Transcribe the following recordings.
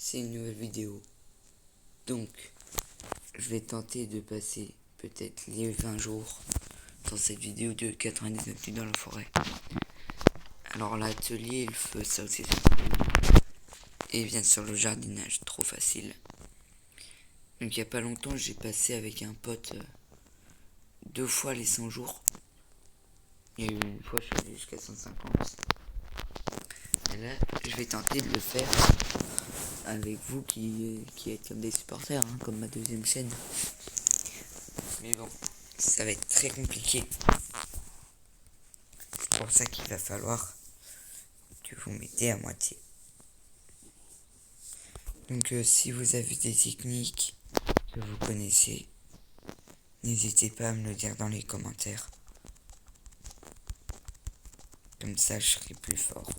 c'est une nouvelle vidéo. Donc, je vais tenter de passer peut-être les 20 jours dans cette vidéo de 99 nuits dans la forêt. Alors l'atelier, le feu, ça aussi c'est cool. Et bien sûr le jardinage, trop facile. Donc il y a pas longtemps, j'ai passé avec un pote 2 fois les 100 jours. Il y a eu une fois, je suis allé jusqu'à 150. Et là, je vais tenter de le faire avec vous qui êtes comme des supporters, hein, comme ma deuxième chaîne. Mais bon, ça va être très compliqué. C'est pour ça qu'il va falloir que vous m'aidez à moitié. Donc si vous avez des techniques que vous connaissez, n'hésitez pas à me le dire dans les commentaires. Comme ça, je serai plus fort.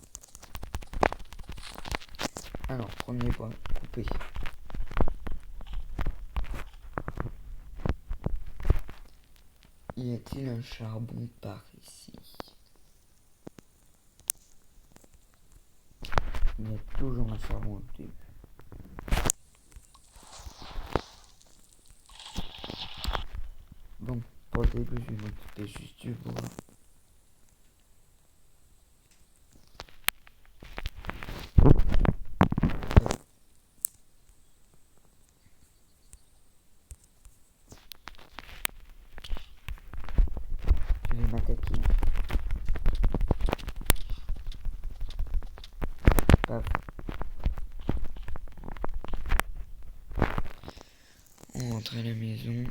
Alors, premier bois, coupé. Y a-t-il un charbon par ici? Il y a toujours un charbon au début. Bon, pour le début, je vais m'occuper juste du bois. Je vais m'attaquer. Paf. On rentre à la maison.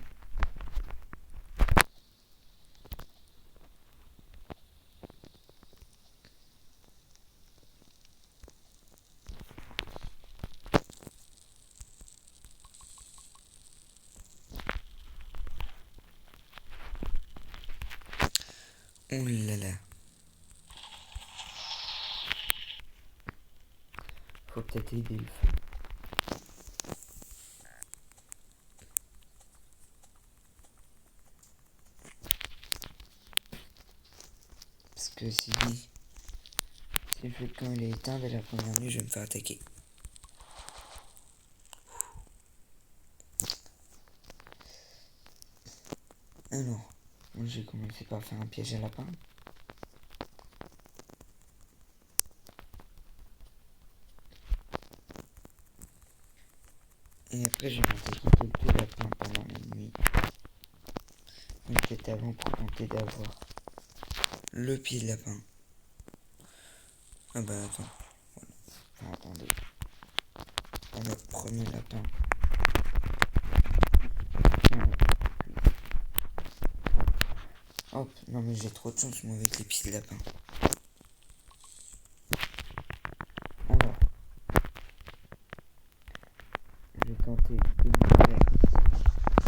Oh là là. Faut peut-être aider le feu. Parce que si le feu quand il est éteint dès la première nuit, je vais me faire attaquer. Alors, moi j'ai commencé par faire un piège à lapin. Et après je vais m'attaquer quelques lapins pendant la nuit. Mais peut-être avant pour tenter d'avoir le pied de lapin. Ah bah attends. Voilà. Enfin, attendez. Pas notre premier lapin. Hop, non mais j'ai trop de chance moi avec les pieds de lapin. Alors, je vais tenter de me faire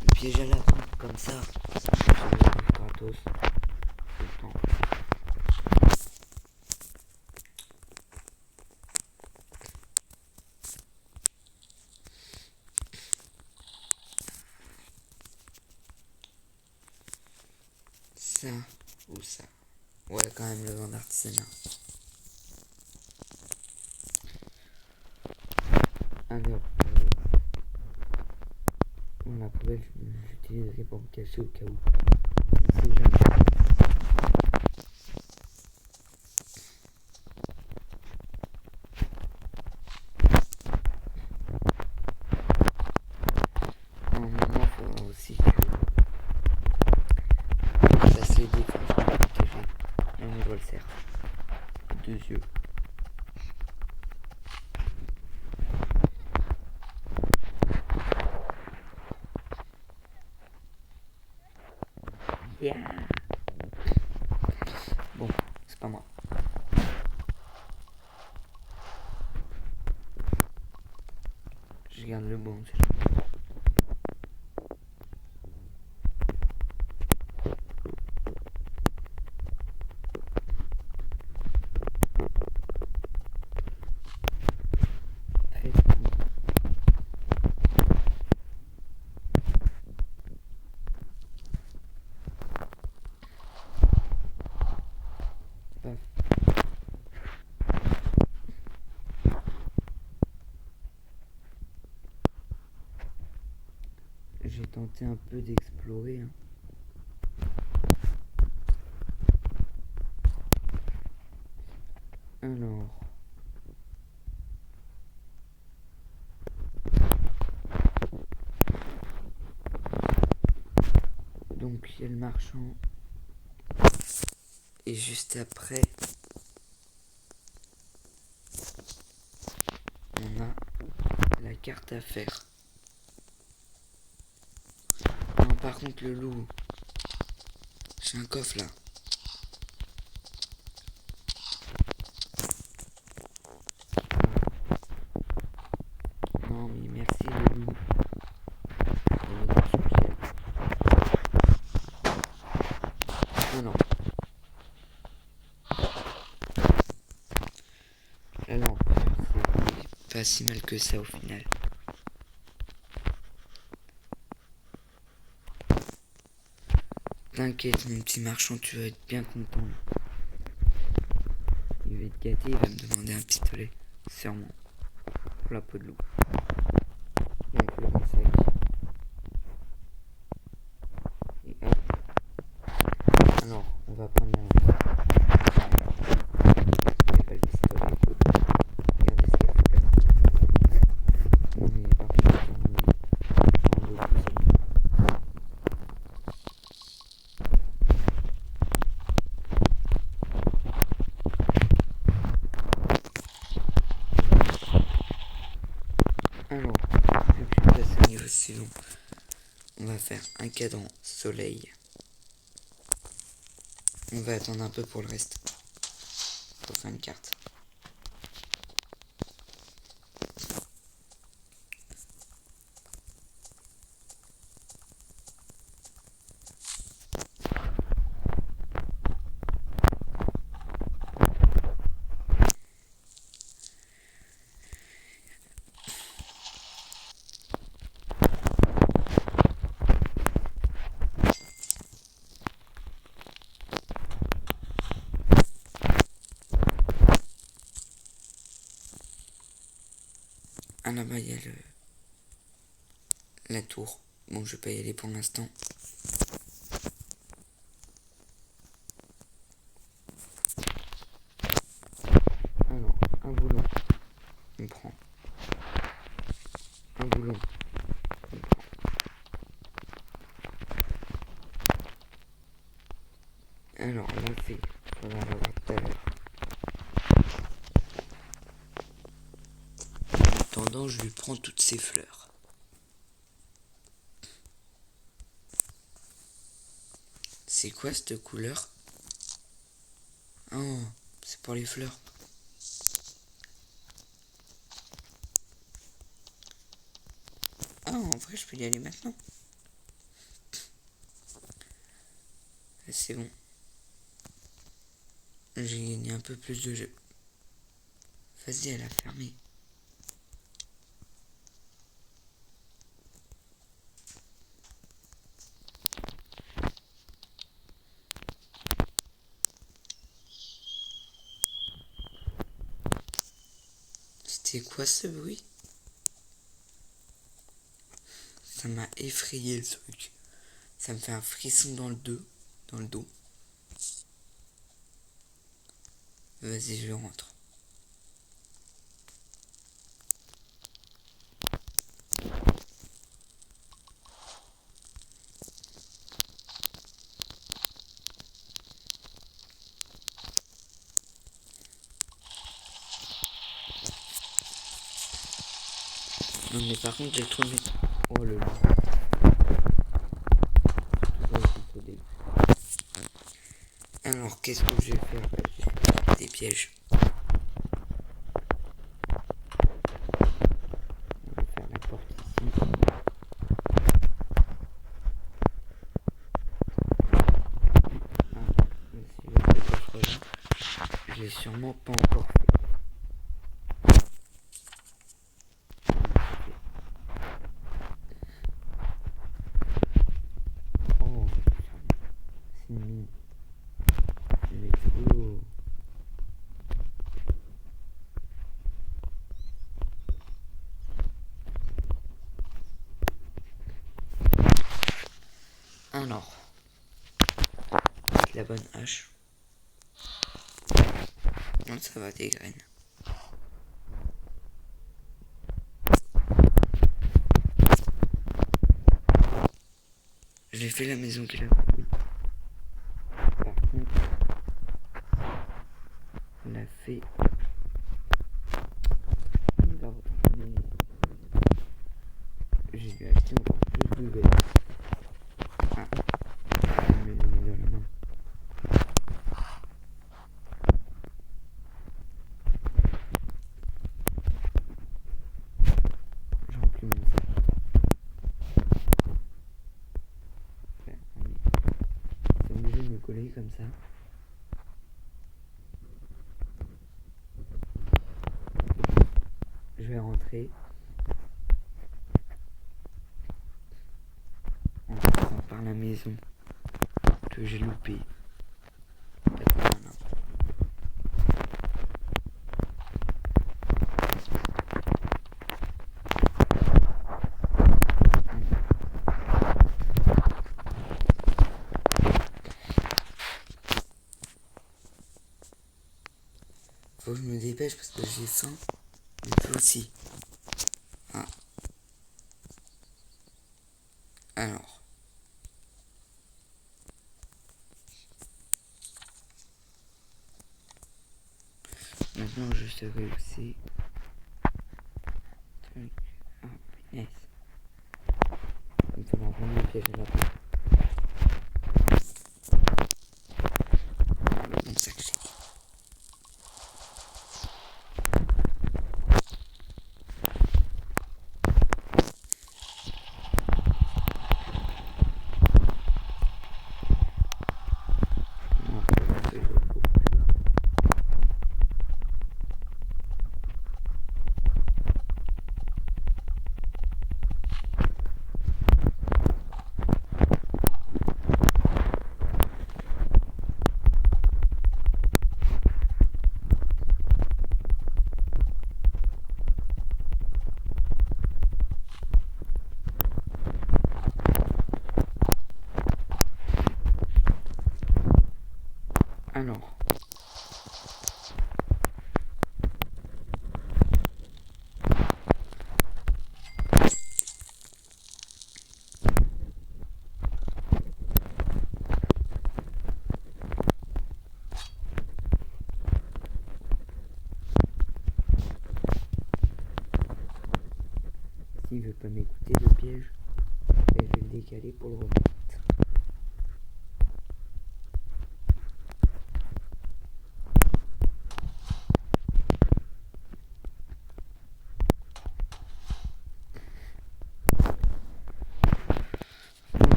le piège à lapin comme ça. Je vais le gratos tout le temps. Ça ou ça. Ouais, quand même le vent d'artisanat. Alors, la poubelle, j'utiliserai pour me cacher au cas où. On sait jamais. Normalement, il faudra aussi que je fasse les défenses pour me protéger. On voit le cerf. 2 yeux. Yeah. Bon, c'est pas moi. Je garde le bon, c'est jamais. Très cool. Paf. j'ai tenté un peu d'explorer. Alors. Donc il y a le marchand. Et juste après, on a la carte à faire. Non, par contre, le loup. J'ai un coffre là. Non, mais merci le loup. Ah non. La lampe, c'est pas si mal que ça au final. T'inquiète, mon petit marchand, tu vas être bien content. Il va être gâté, il va me demander un pistolet. Sûrement. Pour la peau de loup. Donc le grand sac. Et hop. Alors, on va prendre la lampe. Il n'y a pas le pistolet. Regardez ce qu'il y a là. Non mais par contre, on est en haut. Alors, vu que je passe au niveau suivant, on va faire un cadran soleil. On va attendre un peu pour le reste. Pour faire une carte. Ah là-bas, il y a la tour. Bon, je vais pas y aller pour l'instant. Alors, un boulon. On prend. Un boulon. On prend. Alors, là, c'est... faudra l'avoir tout à l'heure. En attendant, je lui prends toutes ces fleurs. C'est quoi cette couleur? Oh, c'est pour les fleurs. Ah, en vrai, je peux y aller maintenant. C'est bon. J'ai gagné un peu plus de jeu. Vas-y, elle a fermé. C'était quoi ce bruit? Ça m'a effrayé le truc. Ça me fait un frisson dans le dos. Dans le dos. Vas-y, je rentre. Non mais par contre j'ai trop mis... Oh le loup. Alors qu'est-ce que je vais faire? Je vais faire des pièges. On va faire la porte ici. Ah, mais si je fais pas trop là, je l'ai sûrement pas encore fait. Oh, c'est mignon. Let's go. Alors, avec la bonne hache. Non, ça va, des graines. J'ai fait la maison qu'il a coupée. Par contre, on a fait... J'ai dû acheter encore plus de verre. Ah, je me l'ai mis dans la main. J'ai rempli mon sac. C'est obligé de me coller comme ça. Je vais rentrer en passant par la maison que j'ai loupée. Faut que je me dépêche parce que j'ai faim. Et toi aussi. Ah. Alors. Maintenant, je saurai aussi. Ah, yes. Il me faudra vraiment le piège à la fin. Mon sac, j'ai dit. Alors. S'il veut pas m'écouter le piège, je vais le décaler pour le remettre.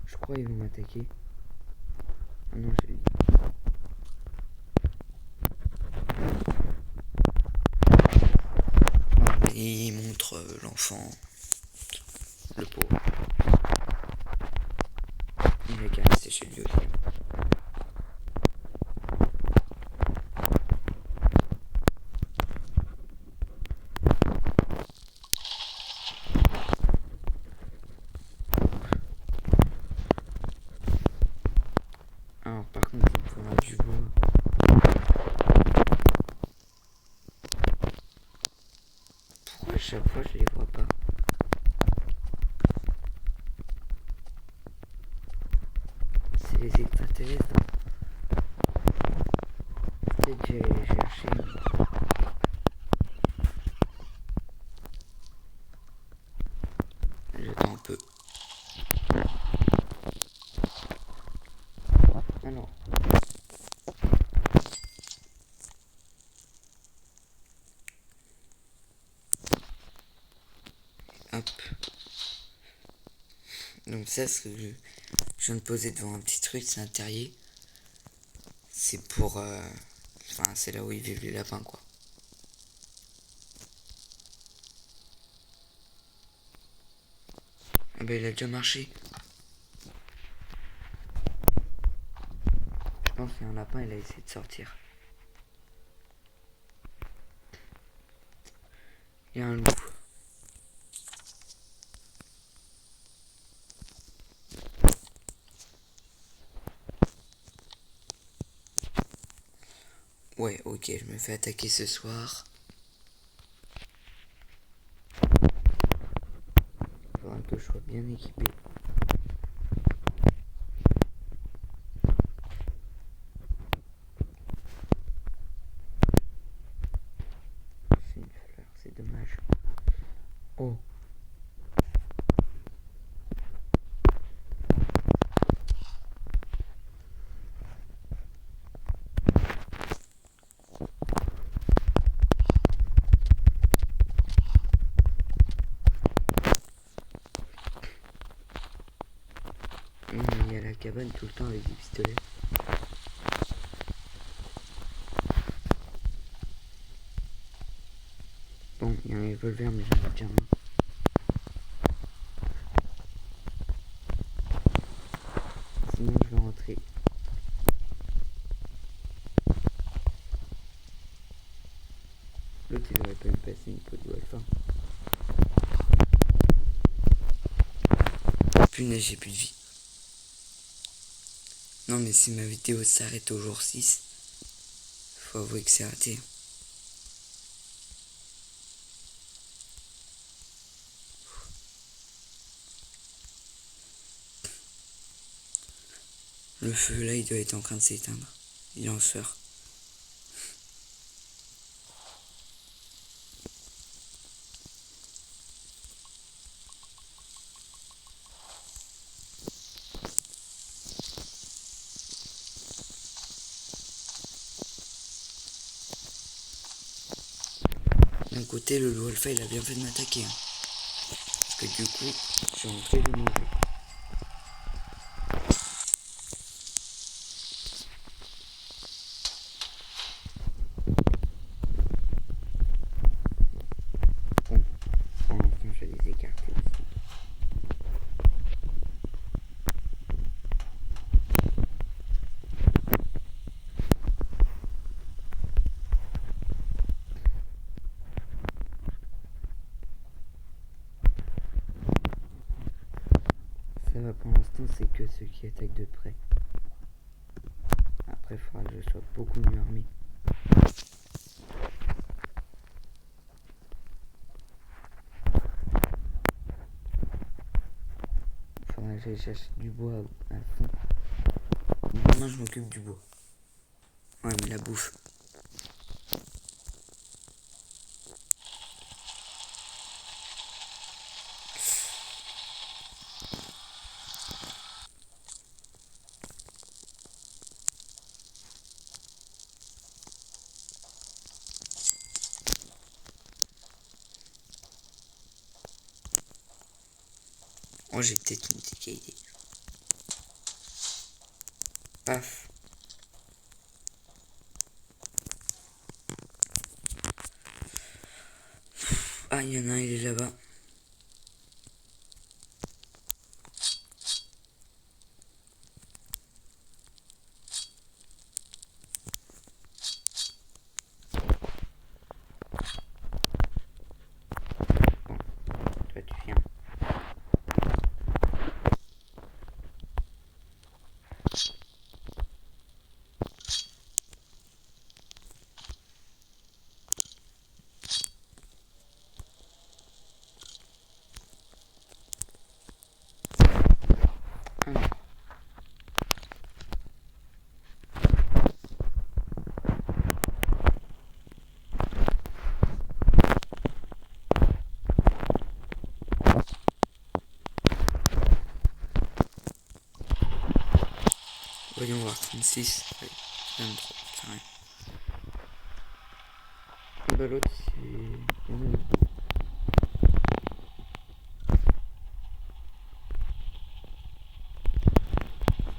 Je crois qu'ils vont m'attaquer. Ah non, je l'ai dit. Et il montre l'enfant, le pauvre. Il a qu'à rester chez lui aussi. Alors par contre, il me faudra du bois. Pourquoi à chaque fois je les vois pas? C'est les extraterrestres. Peut-être que je vais les chercher. J'attends un peu. Alors. Hop. Donc ça, ce que je viens de poser devant un petit truc, c'est un terrier. C'est pour... Enfin, c'est là où ils vivent les lapins, quoi. Ah bah il a déjà marché. Je pense qu'il y a un lapin, il a essayé de sortir. Il y a un loup. Ouais, ok, je me fais attaquer ce soir. Il faudra que je sois bien équipé. C'est une fleur, c'est dommage. Oh. Il y a la cabane tout le temps avec des pistolets. Bon, il y a un revolver, mais j'en ai déjà un. Sinon, je vais rentrer. L'autre, il aurait pas me passer une peau de wolf. Punaise, j'ai plus de vie. Non, mais si ma vidéo s'arrête au jour 6, faut avouer que c'est raté. Le feu, là, il doit être en train de s'éteindre. Il est en sueur. D'un côté, le loup alpha, il a bien fait de m'attaquer. Parce que du coup, je suis rentré de manger. Bon, pour l'instant, je vais les écarter aussi. Ça va pour l'instant, c'est que ceux qui attaquent de près. Après, il faudra que je sois beaucoup mieux armé. Il faudra que j'aille chercher du bois à fond. Demain, je m'occupe du bois. Ouais, mais la bouffe. Oh, j'ai peut-être une petite idée. Paf. Ah, il y en a un, il est là-bas. Bon, toi tu viens. Alors. Voyons voir, 36. Ouais, 23, c'est rien. Bah l'autre c'est...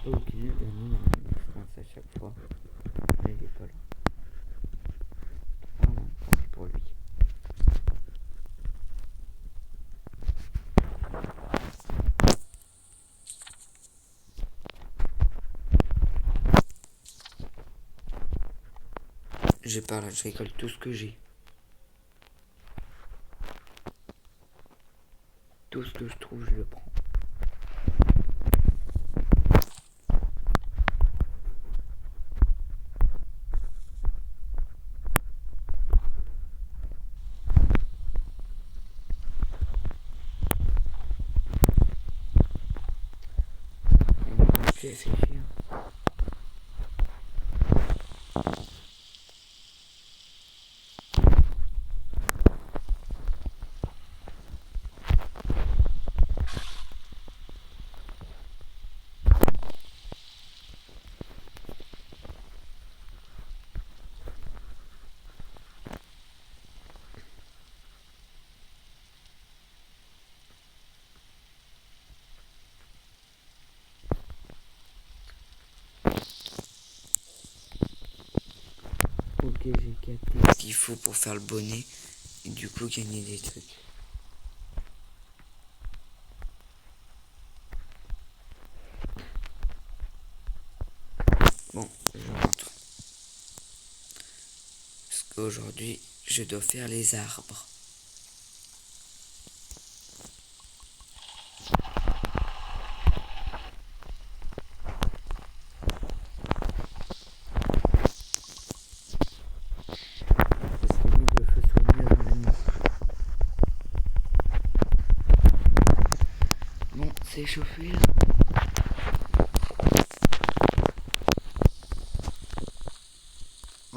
Ok, la mine, je pense à chaque fois. Mais il est pas là. Ah non, tant pis pour lui. J'ai pas là, je récolte tout ce que j'ai. Tout ce que je trouve, je le prends. j'ai capté ce qu'il faut pour faire le bonnet et du coup gagner des trucs. Bon, je rentre. Parce qu'aujourd'hui, je dois faire les arbres. Bon, c'est chauffé là.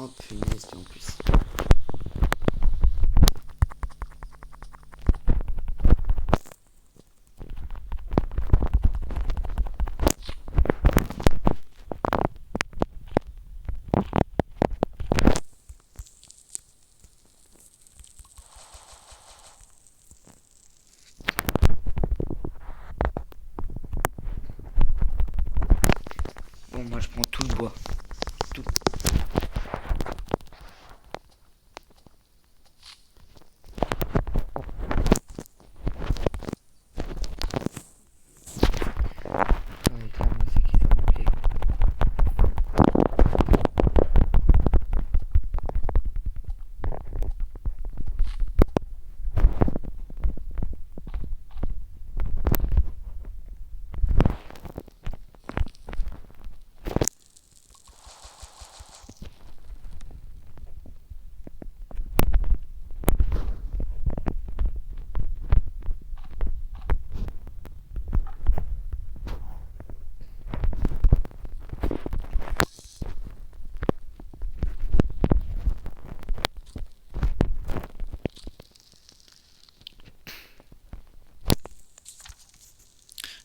Oh punaise, en plus. Bon, moi je prends tout le bois. Tout.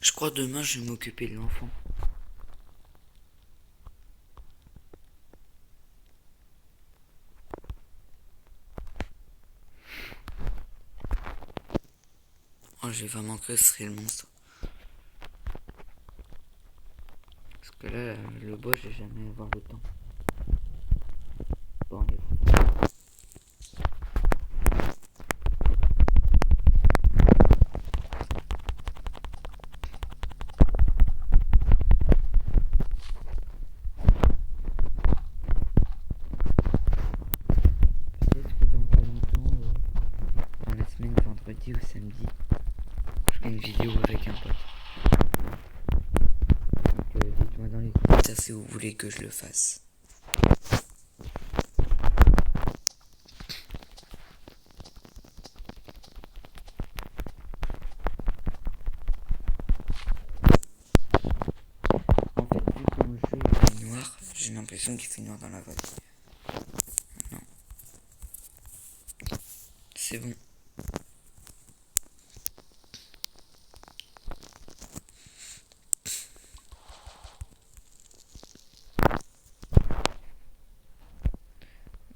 Je crois demain je vais m'occuper de l'enfant. Oh, j'ai vraiment cru que ce serait le monstre. Parce que là, le bois, j'ai jamais avoir le temps. Bon, allez. Peut-être que dans pas longtemps, dans la semaine, vendredi ou samedi, je ferai une vidéo avec un pote. Donc dites-moi dans les commentaires si vous voulez que je le fasse. En fait, vu que mon jeu il fait noir, j'ai l'impression qu'il fait noir dans la vraie vie. Non. C'est bon.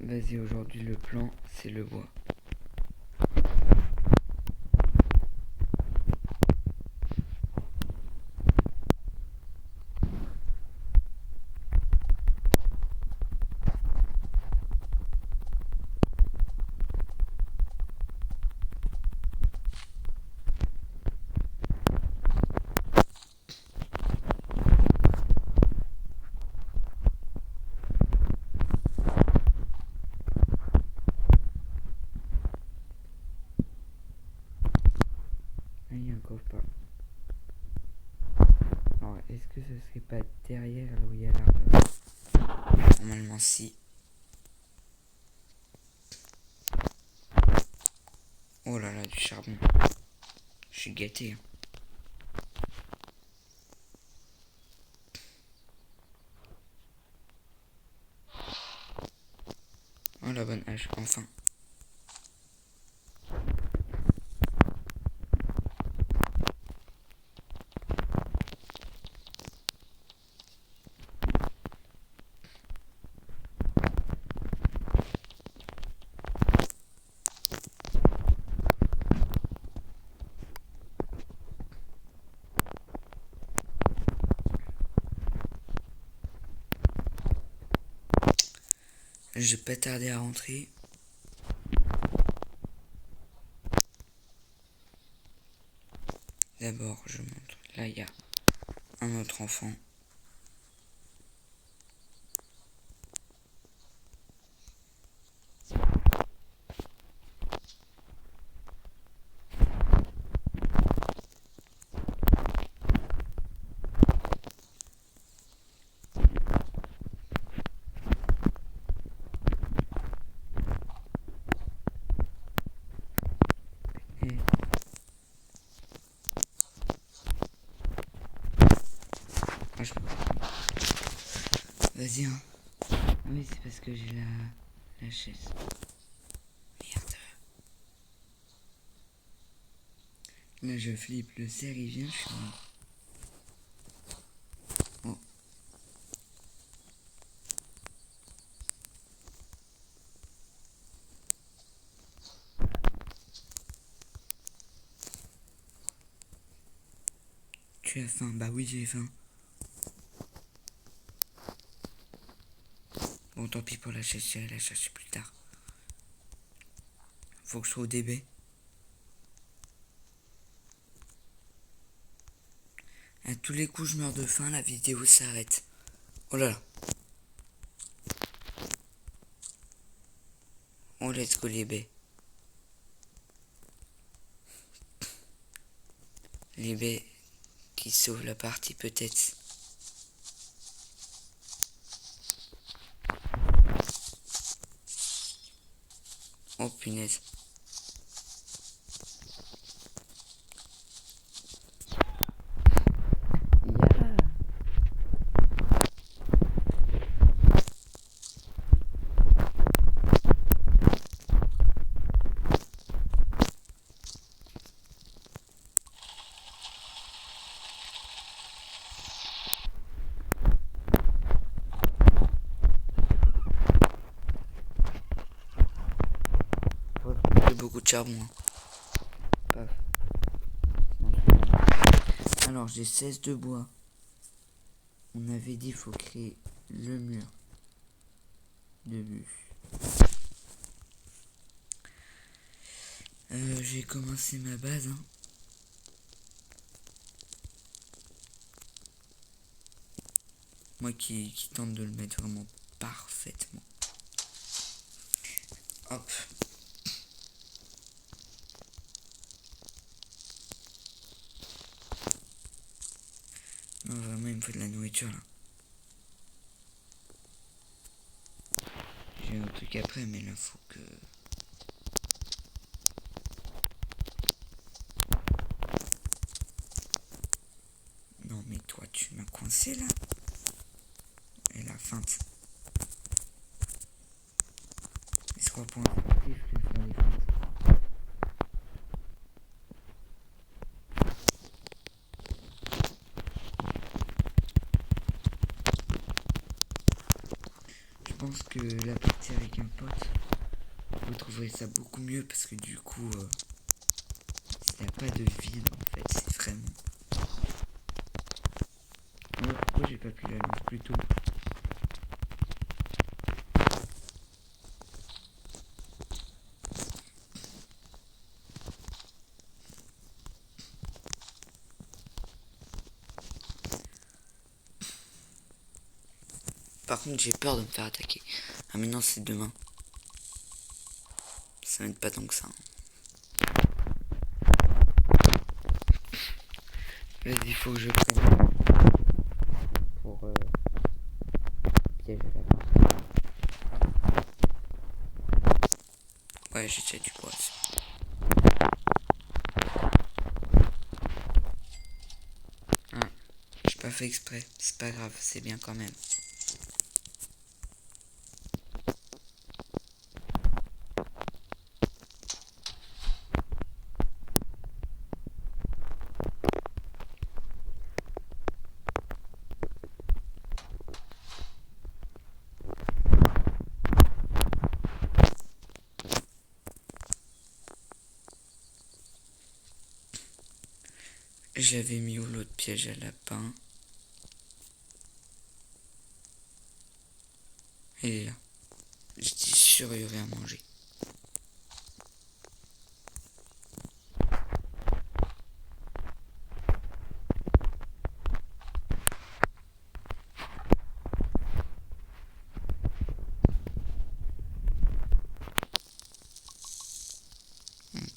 Vas-y, aujourd'hui le plan, c'est le bois. Ah, il y a un coffre. Alors, est-ce que ce serait pas derrière là où il y a l'arbre? Normalement, si. Oh là là, du charbon. Je suis gâté. Oh la bonne hache, enfin. Je vais pas tarder à rentrer. D'abord, je montre. Là, il y a un autre enfant. Et... Ah, je peux pas. Vas-y, hein. Ah oui, c'est parce que j'ai la chaise. Merde. Là, je flippe. Le cerf, il vient, je suis mort. Oh. Tu as faim? Bah oui, j'ai faim. Bon, tant pis pour la chaise, j'irai la chercher plus tard. Faut que je sois au DB. À tous les coups, je meurs de faim, la vidéo s'arrête. Oh là là. Oh, let's go les baies. Les baies qui sauvent la partie peut-être. Oh punaise. Yeah. J'ai beaucoup de charbon. Hein. Paf. Alors j'ai 16 de bois. On avait dit faut créer le mur de bûche. J'ai commencé ma base. Hein. Moi qui tente de le mettre vraiment parfaitement. Hop. Non, vraiment, il me faut de la nourriture là. J'ai un truc après, mais là, faut que... Non, mais toi, tu m'as coincé là. Et la feinte. C'est quoi pour un sportif de faire les feintes? Je pense que la partie avec un pote, vous trouverez ça beaucoup mieux parce que du coup, il n'y a pas de vide en fait, c'est vraiment... Alors, pourquoi j'ai pas pu la lancer plus tôt? Par contre, j'ai peur de me faire attaquer. Ah mais non, c'est demain. Ça m'aide pas tant que ça. Hein. Vas-y, faut que je prenne pour piéger là-bas. Ouais, j'ai déjà du bois. Ah, j'ai pas fait exprès. C'est pas grave, c'est bien quand même. J'avais mis où l'autre piège à lapin? Il est là. J'étais sûr qu'il y aurait à manger.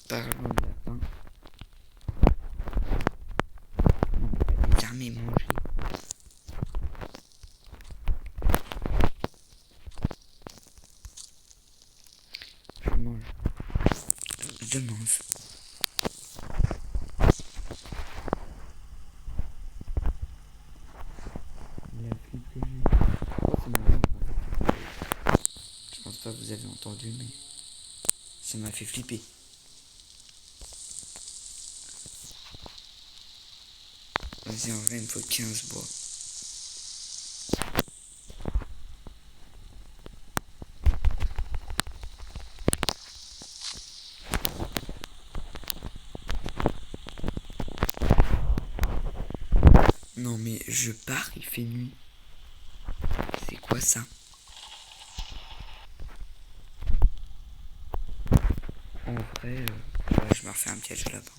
Parlant de lapin, on va jamais manger. Je mange. Je mange. La flip que j'ai. Oh, c'est marrant. Je pense pas que vous avez entendu, mais ça m'a fait flipper. Vas-y, en vrai, il me faut 15 bois. Non, mais je pars, il fait nuit. C'est quoi ça? En vrai, ouais, je me refais un piège là-bas.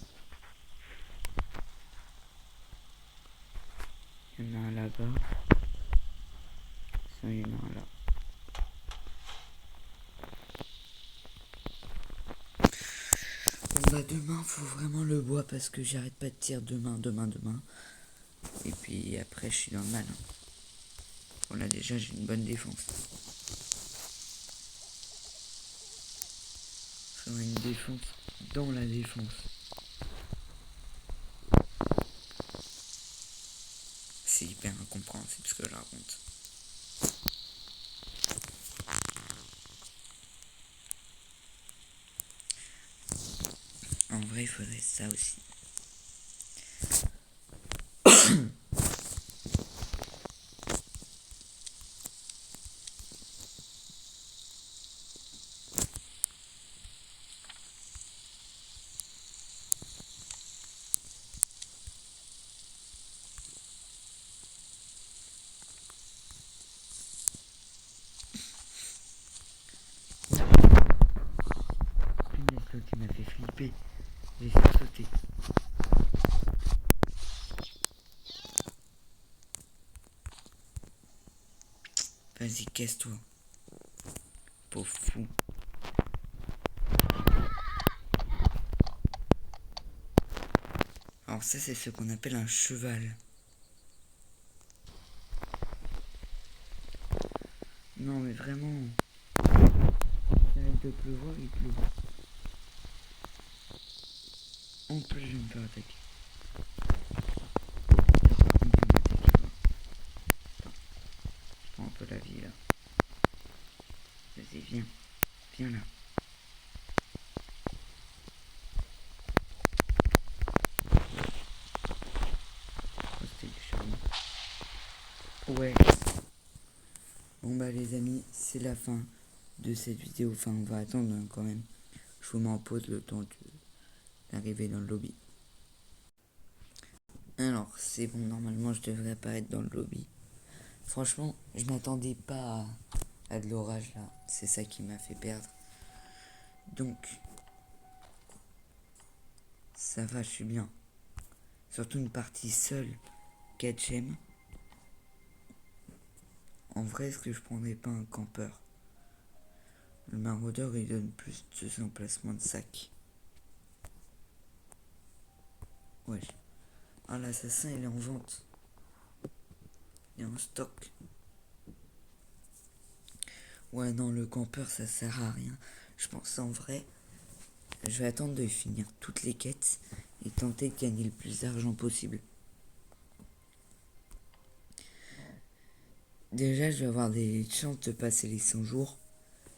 Il y en a un là-bas. Ça, il y en a un là. Bon bah demain, faut vraiment le bois parce que j'arrête pas de tirer demain. Et puis après, je suis dans le mal. Bon là déjà, j'ai une bonne défense. J'aurai une défense dans la défense. C'est hyper incompréhensible ce que je raconte. En vrai, il faudrait ça aussi. Punaise, l'autre il m'a fait flipper. J'ai sauté. Vas-y, casse-toi. Pauvre fou. Alors ça, c'est ce qu'on appelle un cheval. Non, mais vraiment. Il arrête de pleuvoir, il pleut. En plus, je vais me faire attaquer. Par contre, il m'attaque pas. Attends, je prends un peu la vie là. Vas-y, viens. Viens là. Oh, c'était charmant. Ouais. Bon bah les amis, c'est la fin de cette vidéo. Enfin, on va attendre quand même. Je vous mets en pause le temps d'arriver dans le lobby. Alors, c'est bon, normalement je devrais apparaître dans le lobby. Franchement, je m'attendais pas à de l'orage là. C'est ça qui m'a fait perdre. Donc, ça va, je suis bien. Surtout une partie seule, 4 gemmes. En vrai, est-ce que je prendrais pas un campeur? Le maraudeur il donne plus de emplacements de sac. Wesh. Ah, l'assassin il est en vente. Il est en stock. Ouais, non, le campeur ça sert à rien. Je pense en vrai, je vais attendre de finir toutes les quêtes et tenter de gagner le plus d'argent possible. Déjà, je vais avoir des chances de passer les 100 jours.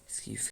Ce qui fait